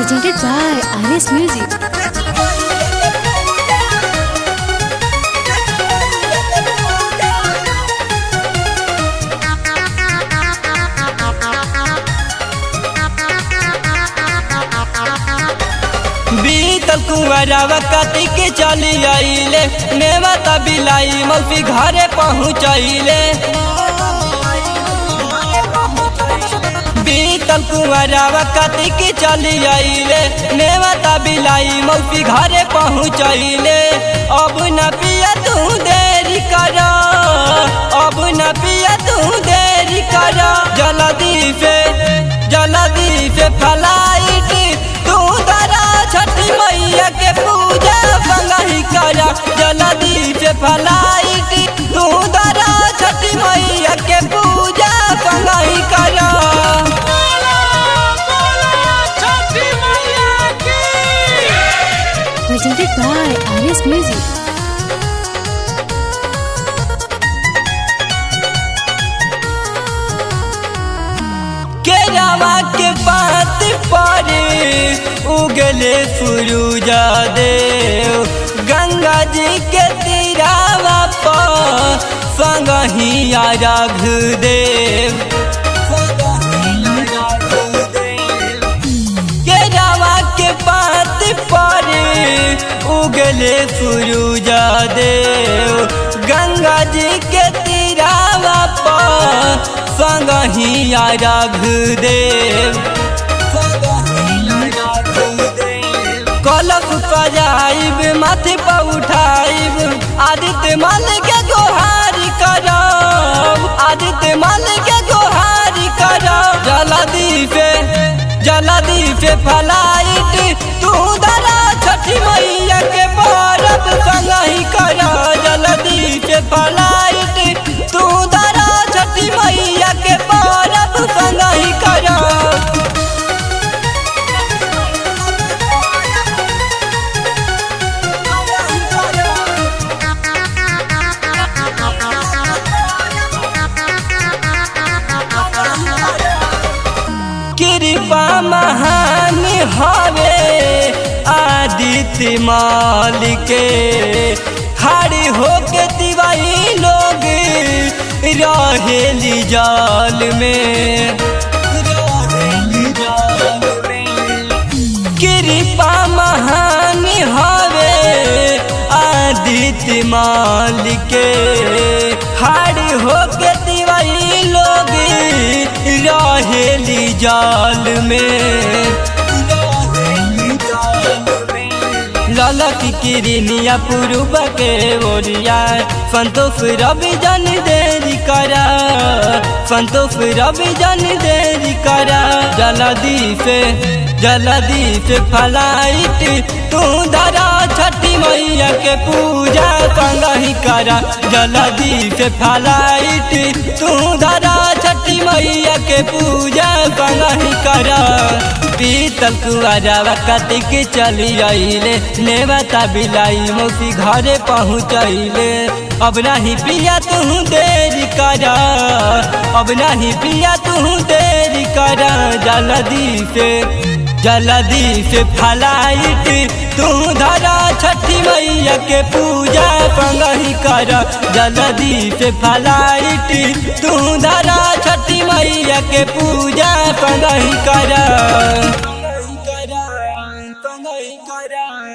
presented by Ares Music. बीतल कुंवरवा कति के चली आइले नेवता बिलाई मौसी घरे पहुँचैले। बीतल कुंवरवा कति के चली आइले नेवता बिलाई मौसी घरे पहुँचैले। अब न पिया तू देरी कर, अब न पिया तू देरी कर, जल्दी से फ्लाइट तू दरा छठी मैया के पूजा संगहि करा। जल्दी से फ्लाइट तू दरा छठी मैया के पूजा संगहि करा। Presented by Ares Music. केरावा के बात पर उगले सूरुजा देव, गंगा जी के तीरावा पर संगहि राघ देव। केरावा के बात पर उगले सूरुजा देव, गंगा जी के तीरावा पर संगहि राघ देव। कलश सजाइब माथे पर उठाइब, आदित्य माल के गोहारी करब, आदित्य माल के गोहारी करब। जल्दी से फ्लाइट तू दरा छठी मैया के परब संगहि करब। जल्दी से फ्लाइट तू दरा छठी मैया के परब संगहि करब। कृपा महान हवे आदित्य माल के, हारी होके दिवाई लोग रहेली जाल में। कृपा महान हवे आदित्य माल के, हारी होके दिवाई लोग रहेली जाल में। ललक किरनिया पूर्व के ओरिया, संतोष रवि जन देरी करा, संतोष रवि जन देरी करा। जल्दी से फ्लाइट तू दरा छठी मैया के पूजा संगहि करा। जल्दी से फ्लाइट तू दरा छठी मैया के पूजा संगहि करा। बीतल कुंवरवा कति के चली आइले नेवता बिलाई मौसी घरे पहुँचैले। अब नहीं पिया तू देरी करा, अब नहीं पिया तू देरी करा। जल्दी से फ्लाइट तू धरा छठी मैया के पूजा संगहि करा। जल्दी से फ्लाइट तू धरा छठी मैया के पूजा संगहि करा।